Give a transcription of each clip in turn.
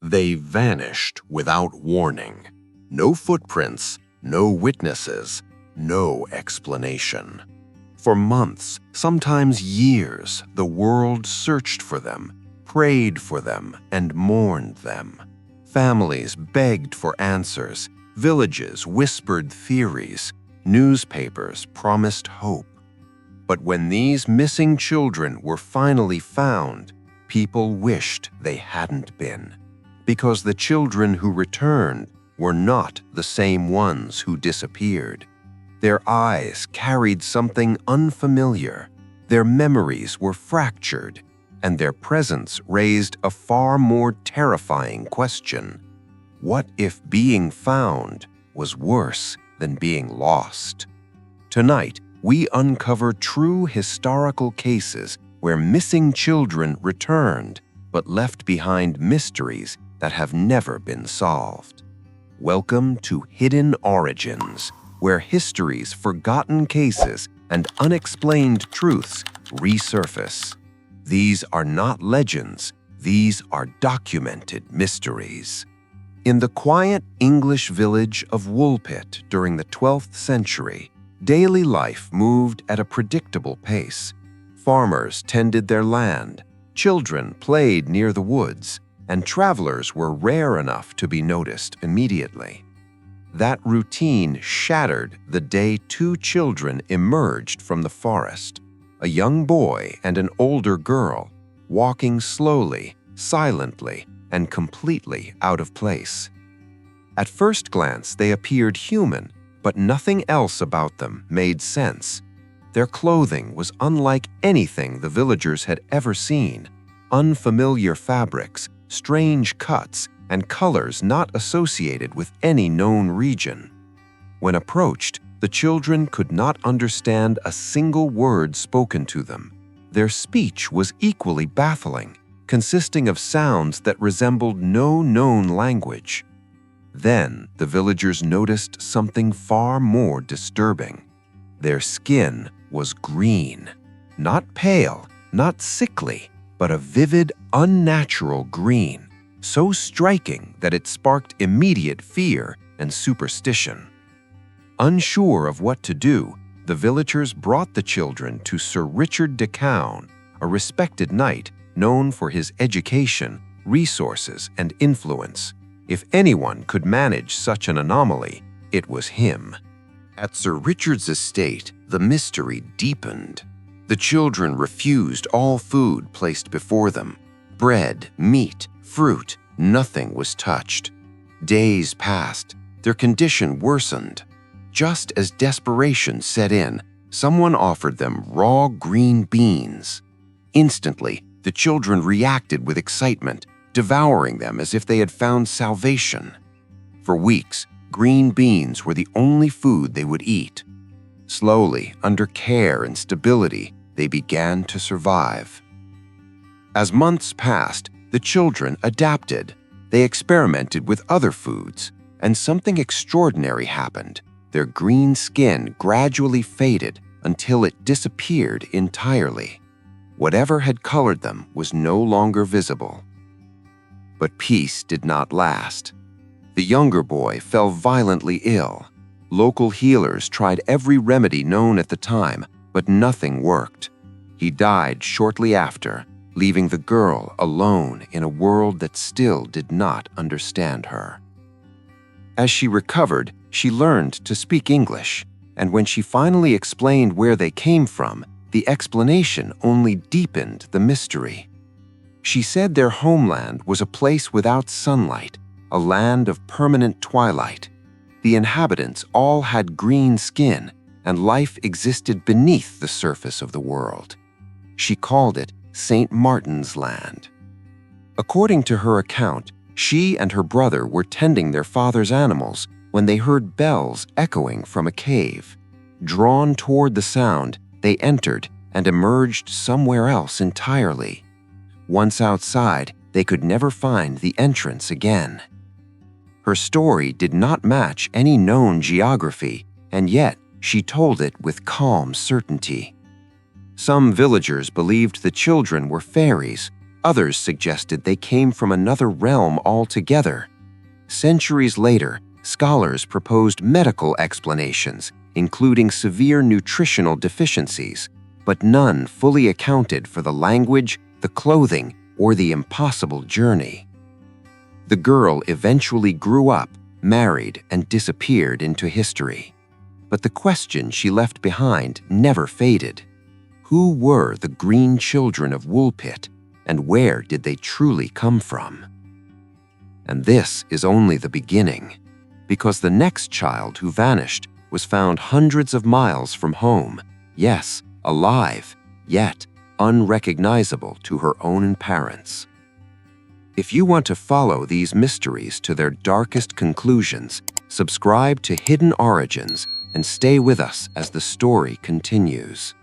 They vanished without warning. No footprints, no witnesses, no explanation. For months, sometimes years, the world searched for them, prayed for them, and mourned them. Families begged for answers, villages whispered theories, newspapers promised hope. But when these missing children were finally found, people wished they hadn't been, because the children who returned were not the same ones who disappeared. Their eyes carried something unfamiliar, their memories were fractured, and their presence raised a far more terrifying question. What if being found was worse than being lost? Tonight, we uncover true historical cases where missing children returned but left behind mysteries that have never been solved. Welcome to Hidden Origins, where history's forgotten cases and unexplained truths resurface. These are not legends, these are documented mysteries. In the quiet English village of Woolpit during the 12th century, daily life moved at a predictable pace. Farmers tended their land, children played near the woods, and travelers were rare enough to be noticed immediately. That routine shattered the day two children emerged from the forest, a young boy and an older girl, walking slowly, silently, and completely out of place. At first glance, they appeared human, but nothing else about them made sense. Their clothing was unlike anything the villagers had ever seen. Unfamiliar fabrics, strange cuts, and colors not associated with any known region. When approached, the children could not understand a single word spoken to them. Their speech was equally baffling, consisting of sounds that resembled no known language. Then the villagers noticed something far more disturbing. Their skin was green, not pale, not sickly, but a vivid, unnatural green, so striking that it sparked immediate fear and superstition. Unsure of what to do, the villagers brought the children to Sir Richard de Cown, a respected knight known for his education, resources, and influence. If anyone could manage such an anomaly, it was him. At Sir Richard's estate, the mystery deepened. The children refused all food placed before them. Bread, meat, fruit, nothing was touched. Days passed. Their condition worsened. Just as desperation set in, someone offered them raw green beans. Instantly, the children reacted with excitement, devouring them as if they had found salvation. For weeks, green beans were the only food they would eat. Slowly, under care and stability, they began to survive. As months passed, the children adapted. They experimented with other foods, and something extraordinary happened. Their green skin gradually faded until it disappeared entirely. Whatever had colored them was no longer visible. But peace did not last. The younger boy fell violently ill. Local healers tried every remedy known at the time, but nothing worked. He died shortly after, leaving the girl alone in a world that still did not understand her. As she recovered, she learned to speak English, and when she finally explained where they came from, the explanation only deepened the mystery. She said their homeland was a place without sunlight, a land of permanent twilight. The inhabitants all had green skin, and life existed beneath the surface of the world. She called it St. Martin's Land. According to her account, she and her brother were tending their father's animals when they heard bells echoing from a cave. Drawn toward the sound, they entered and emerged somewhere else entirely. Once outside, they could never find the entrance again. Her story did not match any known geography, and yet she told it with calm certainty. Some villagers believed the children were fairies, Others suggested they came from another realm altogether. Centuries later, scholars proposed medical explanations, including severe nutritional deficiencies, but none fully accounted for the language, the clothing, or the impossible journey. The girl eventually grew up, married, and disappeared into history. But the question she left behind never faded. Who were the green children of Woolpit, and where did they truly come from? And this is only the beginning, because the next child who vanished was found hundreds of miles from home, yes, alive, yet unrecognizable to her own parents. If you want to follow these mysteries to their darkest conclusions, subscribe to Hidden Origins and stay with us as the story continues.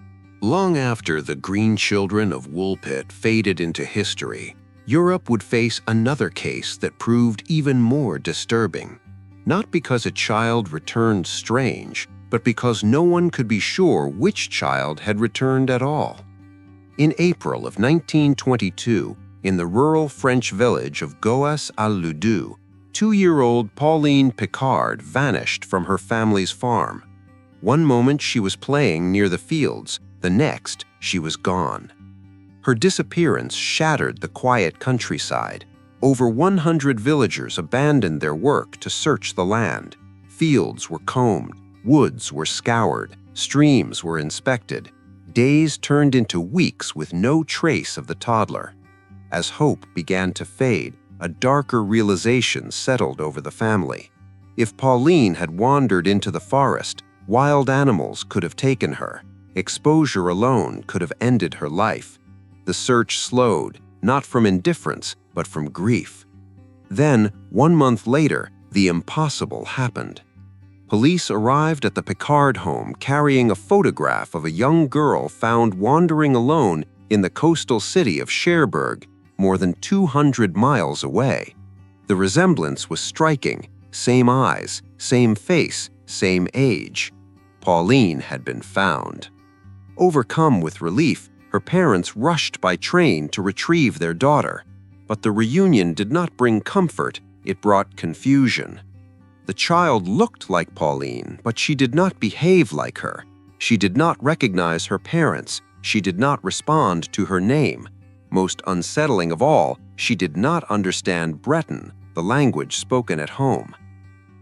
Long after the green children of Woolpit faded into history, Europe would face another case that proved even more disturbing. Not because a child returned strange, but because no one could be sure which child had returned at all. In April of 1922, in the rural French village of Goas-al-Loudou, 2-year-old Pauline Picard vanished from her family's farm. One moment she was playing near the fields, the next she was gone. Her disappearance shattered the quiet countryside. Over 100 villagers abandoned their work to search the land. Fields were combed, woods were scoured, streams were inspected. Days turned into weeks with no trace of the toddler. As hope began to fade, a darker realization settled over the family. If Pauline had wandered into the forest, wild animals could have taken her. Exposure alone could have ended her life. The search slowed, not from indifference, but from grief. Then, 1 month later, the impossible happened. Police arrived at the Picard home carrying a photograph of a young girl found wandering alone in the coastal city of Cherbourg, more than 200 miles away. The resemblance was striking: same eyes, same face, same age. Pauline had been found. Overcome with relief, her parents rushed by train to retrieve their daughter. But the reunion did not bring comfort, it brought confusion. The child looked like Pauline, but she did not behave like her. She did not recognize her parents. She did not respond to her name. Most unsettling of all, she did not understand Breton, the language spoken at home.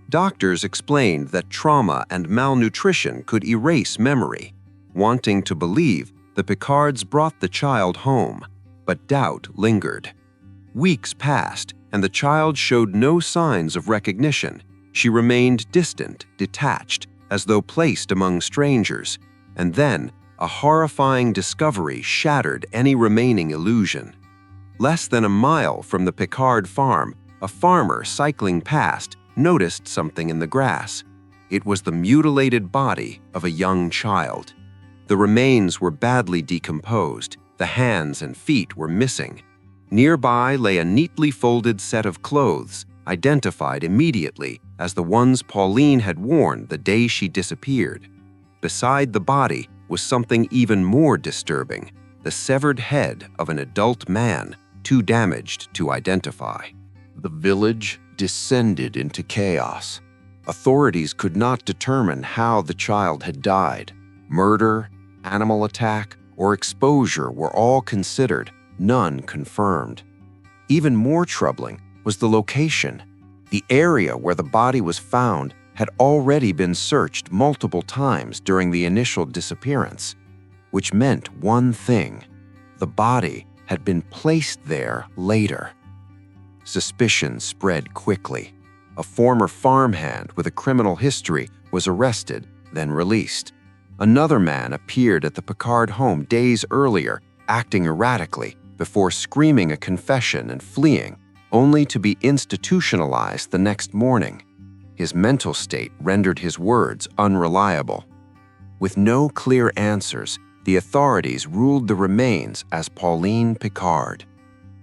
Doctors explained that trauma and malnutrition could erase memory. Wanting to believe, the Picards brought the child home, but doubt lingered. Weeks passed, and the child showed no signs of recognition. She remained distant, detached, as though placed among strangers. And then, a horrifying discovery shattered any remaining illusion. Less than a mile from the Picard farm, a farmer cycling past noticed something in the grass. It was the mutilated body of a young child. The remains were badly decomposed. The hands and feet were missing. Nearby lay a neatly folded set of clothes, identified immediately as the ones Pauline had worn the day she disappeared. Beside the body was something even more disturbing: the severed head of an adult man, too damaged to identify. The village descended into chaos. Authorities could not determine how the child had died. Murder, animal attack, or exposure were all considered, none confirmed. Even more troubling was the location. The area where the body was found had already been searched multiple times during the initial disappearance, which meant one thing: the body had been placed there later. Suspicion spread quickly. A former farmhand with a criminal history was arrested, then released. Another man appeared at the Picard home days earlier, acting erratically, before screaming a confession and fleeing, only to be institutionalized the next morning. His mental state rendered his words unreliable. With no clear answers, the authorities ruled the remains as Pauline Picard.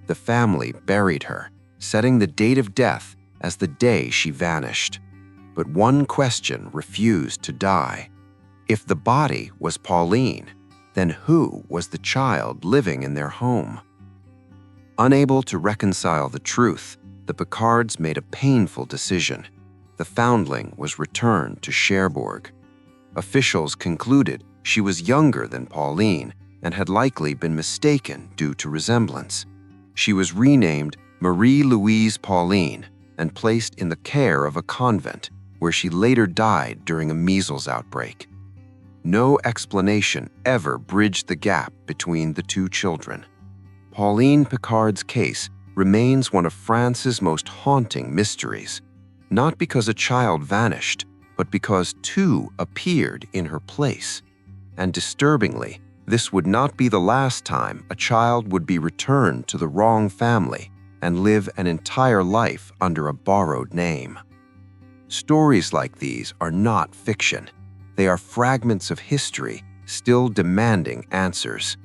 The family buried her, setting the date of death as the day she vanished. But one question refused to die. If the body was Pauline, then who was the child living in their home? Unable to reconcile the truth, the Picards made a painful decision. The foundling was returned to Cherbourg. Officials concluded she was younger than Pauline and had likely been mistaken due to resemblance. She was renamed Marie-Louise Pauline and placed in the care of a convent, where she later died during a measles outbreak. No explanation ever bridged the gap between the two children. Pauline Picard's case remains one of France's most haunting mysteries, not because a child vanished, but because two appeared in her place. And disturbingly, this would not be the last time a child would be returned to the wrong family and live an entire life under a borrowed name. Stories like these are not fiction. They are fragments of history still demanding answers.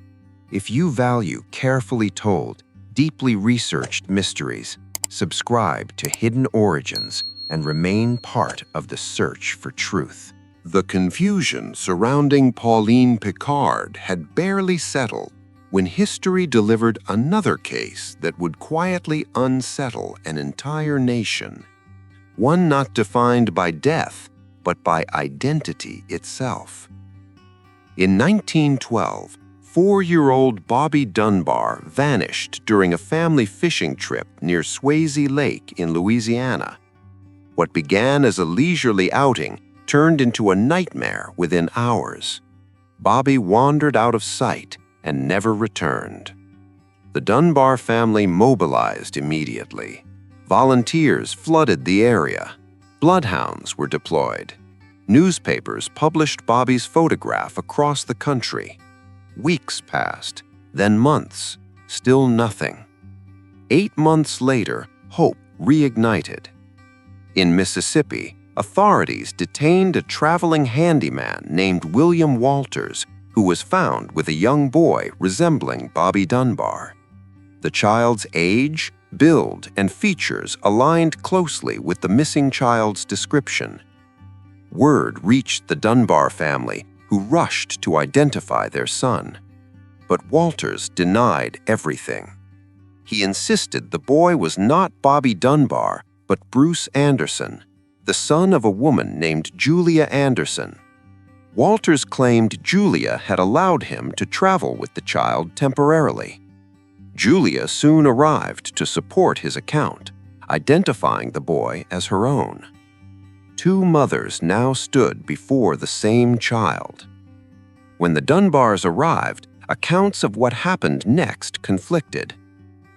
If you value carefully told, deeply researched mysteries, subscribe to Hidden Origins and remain part of the search for truth. The confusion surrounding Pauline Picard had barely settled when history delivered another case that would quietly unsettle an entire nation. One not defined by death, but by identity itself. In 1912, 4-year-old Bobby Dunbar vanished during a family fishing trip near Swayze Lake in Louisiana. What began as a leisurely outing turned into a nightmare within hours. Bobby wandered out of sight and never returned. The Dunbar family mobilized immediately. Volunteers flooded the area. Bloodhounds were deployed. Newspapers published Bobby's photograph across the country. Weeks passed, then months, still nothing. 8 months later, hope reignited. In Mississippi, authorities detained a traveling handyman named William Walters, who was found with a young boy resembling Bobby Dunbar. The child's age, build, and features aligned closely with the missing child's description. Word reached the Dunbar family, who rushed to identify their son. But Walters denied everything. He insisted the boy was not Bobby Dunbar, but Bruce Anderson, the son of a woman named Julia Anderson. Walters claimed Julia had allowed him to travel with the child temporarily. Julia soon arrived to support his account, identifying the boy as her own. 2 mothers now stood before the same child. When the Dunbars arrived, accounts of what happened next conflicted.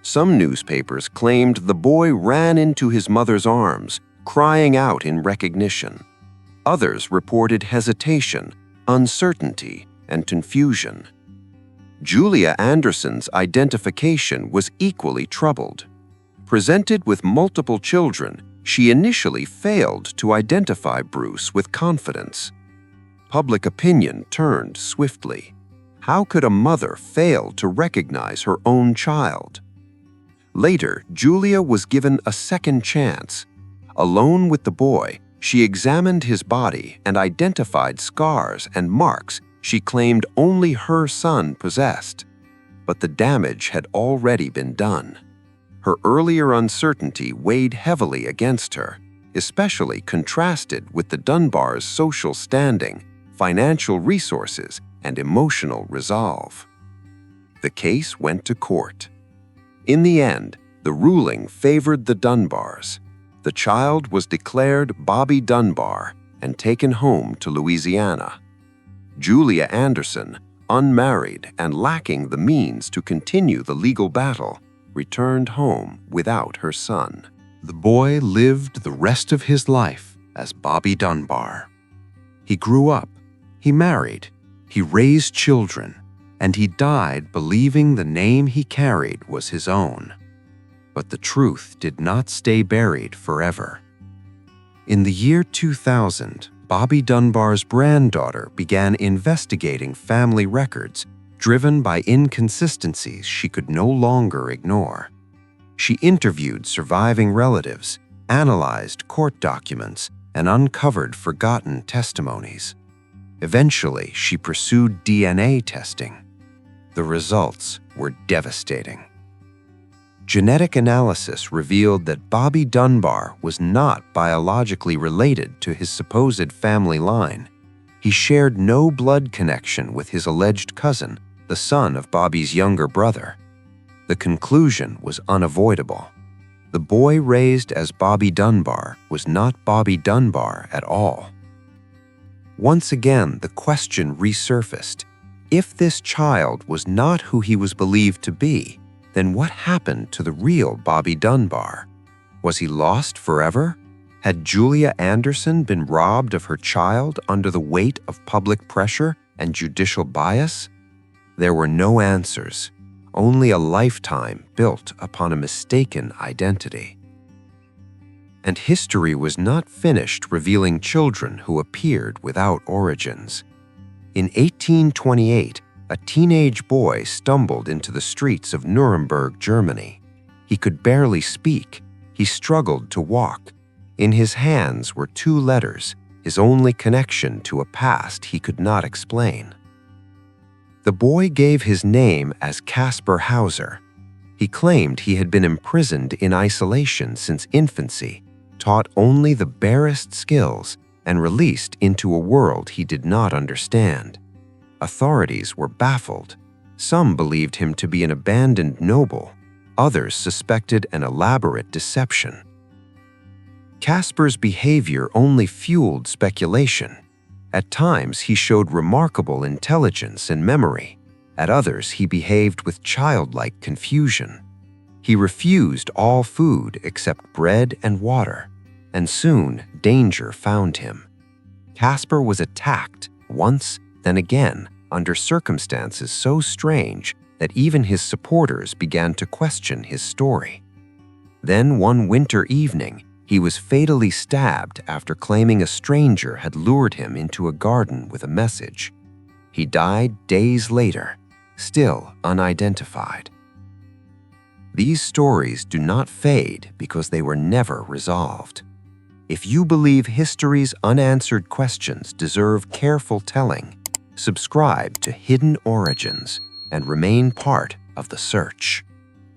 Some newspapers claimed the boy ran into his mother's arms, crying out in recognition. Others reported hesitation, uncertainty, and confusion. Julia Anderson's identification was equally troubled. Presented with multiple children, she initially failed to identify Bruce with confidence. Public opinion turned swiftly. How could a mother fail to recognize her own child? Later, Julia was given a second chance. Alone with the boy, she examined his body and identified scars and marks she claimed only her son possessed. But the damage had already been done. Her earlier uncertainty weighed heavily against her, especially contrasted with the Dunbars' social standing, financial resources, and emotional resolve. The case went to court. In the end, the ruling favored the Dunbars. The child was declared Bobby Dunbar and taken home to Louisiana. Julia Anderson, unmarried and lacking the means to continue the legal battle, returned home without her son. The boy lived the rest of his life as Bobby Dunbar. He grew up, he married, he raised children, and he died believing the name he carried was his own. But the truth did not stay buried forever. In the year 2000, Bobby Dunbar's granddaughter began investigating family records driven by inconsistencies she could no longer ignore. She interviewed surviving relatives, analyzed court documents, and uncovered forgotten testimonies. Eventually, she pursued DNA testing. The results were devastating. Genetic analysis revealed that Bobby Dunbar was not biologically related to his supposed family line. He shared no blood connection with his alleged cousin, the son of Bobby's younger brother. The conclusion was unavoidable. The boy raised as Bobby Dunbar was not Bobby Dunbar at all. Once again, the question resurfaced. If this child was not who he was believed to be, then what happened to the real Bobby Dunbar? Was he lost forever? Had Julia Anderson been robbed of her child under the weight of public pressure and judicial bias? There were no answers, only a lifetime built upon a mistaken identity. And history was not finished revealing children who appeared without origins. In 1828, a teenage boy stumbled into the streets of Nuremberg, Germany. He could barely speak. He struggled to walk. In his hands were 2 letters, his only connection to a past he could not explain. The boy gave his name as Caspar Hauser. He claimed he had been imprisoned in isolation since infancy, taught only the barest skills, and released into a world he did not understand. Authorities were baffled. Some believed him to be an abandoned noble. Others suspected an elaborate deception. Caspar's behavior only fueled speculation. At times, he showed remarkable intelligence and memory. At others, he behaved with childlike confusion. He refused all food except bread and water, and soon danger found him. Caspar was attacked once, then again, under circumstances so strange that even his supporters began to question his story. Then one winter evening, he was fatally stabbed after claiming a stranger had lured him into a garden with a message. He died days later, still unidentified. These stories do not fade because they were never resolved. If you believe history's unanswered questions deserve careful telling, subscribe to Hidden Origins and remain part of the search.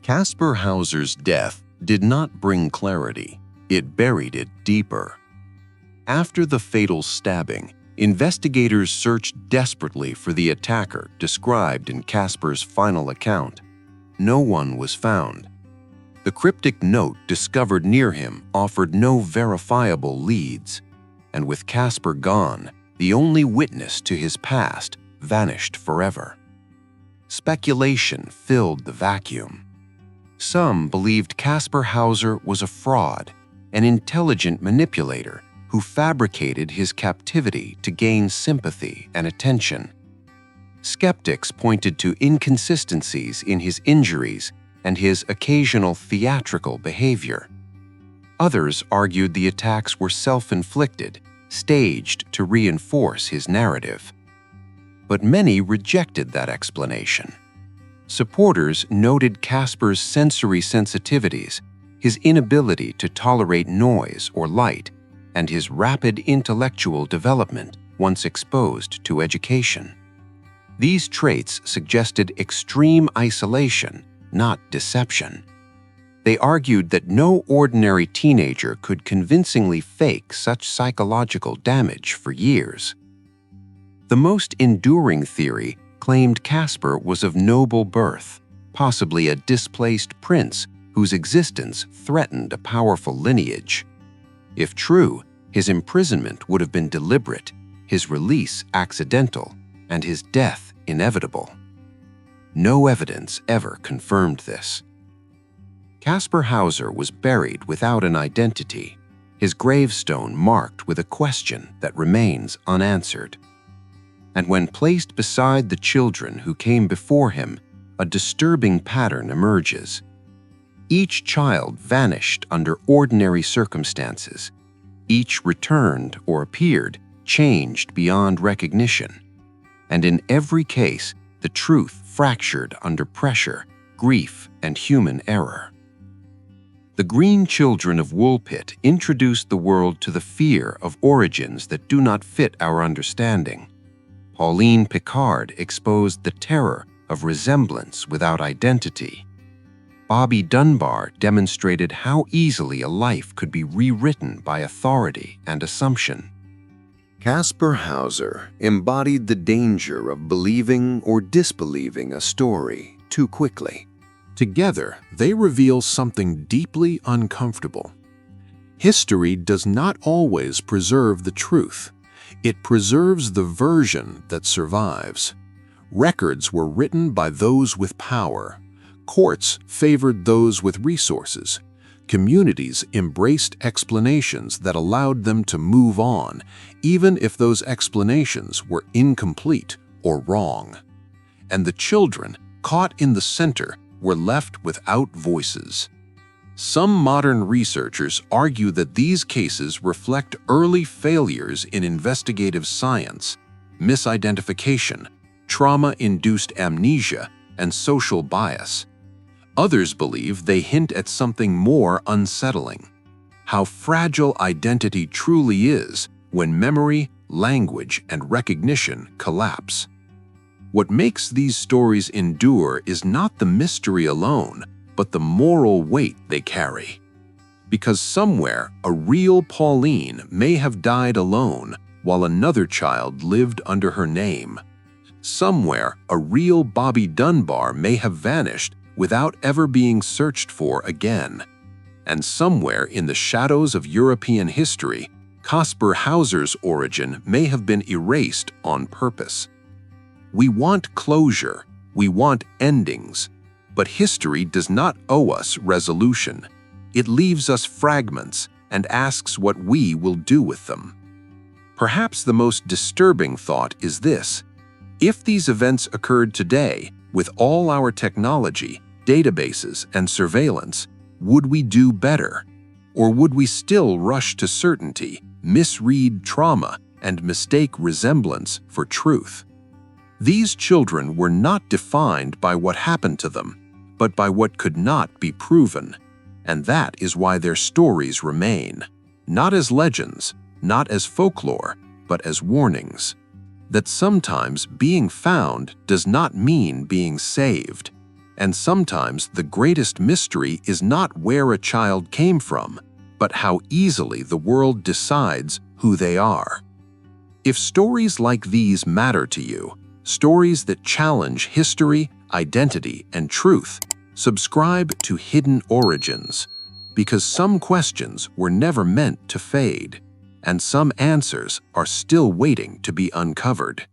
Caspar Hauser's death did not bring clarity. It buried it deeper. After the fatal stabbing, investigators searched desperately for the attacker described in Caspar's final account. No one was found. The cryptic note discovered near him offered no verifiable leads, and with Caspar gone, the only witness to his past vanished forever. Speculation filled the vacuum. Some believed Caspar Hauser was a fraud, an intelligent manipulator who fabricated his captivity to gain sympathy and attention. Skeptics pointed to inconsistencies in his injuries and his occasional theatrical behavior. Others argued the attacks were self-inflicted, staged to reinforce his narrative. But many rejected that explanation. Supporters noted Caspar's sensory sensitivities, his inability to tolerate noise or light, and his rapid intellectual development once exposed to education. These traits suggested extreme isolation, not deception. They argued that no ordinary teenager could convincingly fake such psychological damage for years. The most enduring theory claimed Caspar was of noble birth, possibly a displaced prince whose existence threatened a powerful lineage. If true, his imprisonment would have been deliberate, his release accidental, and his death inevitable. No evidence ever confirmed this. Caspar Hauser was buried without an identity, his gravestone marked with a question that remains unanswered. And when placed beside the children who came before him, a disturbing pattern emerges. Each child vanished under ordinary circumstances. Each returned or appeared changed beyond recognition. And in every case, the truth fractured under pressure, grief, and human error. The Green Children of Woolpit introduced the world to the fear of origins that do not fit our understanding. Pauline Picard exposed the terror of resemblance without identity. Bobby Dunbar demonstrated how easily a life could be rewritten by authority and assumption. Caspar Hauser embodied the danger of believing or disbelieving a story too quickly. Together, they reveal something deeply uncomfortable. History does not always preserve the truth. It preserves the version that survives. Records were written by those with power. Courts favored those with resources. Communities embraced explanations that allowed them to move on, even if those explanations were incomplete or wrong. And the children, caught in the center, were left without voices. Some modern researchers argue that these cases reflect early failures in investigative science, misidentification, trauma-induced amnesia, and social bias. Others believe they hint at something more unsettling: how fragile identity truly is when memory, language, and recognition collapse. What makes these stories endure is not the mystery alone, but the moral weight they carry. Because somewhere, a real Pauline may have died alone while another child lived under her name. Somewhere, a real Bobby Dunbar may have vanished without ever being searched for again. And somewhere in the shadows of European history, Caspar Hauser's origin may have been erased on purpose. We want closure, we want endings, but history does not owe us resolution. It leaves us fragments and asks what we will do with them. Perhaps the most disturbing thought is this: if these events occurred today, with all our technology, databases, and surveillance, would we do better? Or would we still rush to certainty, misread trauma, and mistake resemblance for truth? These children were not defined by what happened to them, but by what could not be proven. And that is why their stories remain, not as legends, not as folklore, but as warnings. That sometimes being found does not mean being saved. And sometimes the greatest mystery is not where a child came from, but how easily the world decides who they are. If stories like these matter to you, stories that challenge history, identity, and truth, subscribe to Hidden Origins, because some questions were never meant to fade, and some answers are still waiting to be uncovered.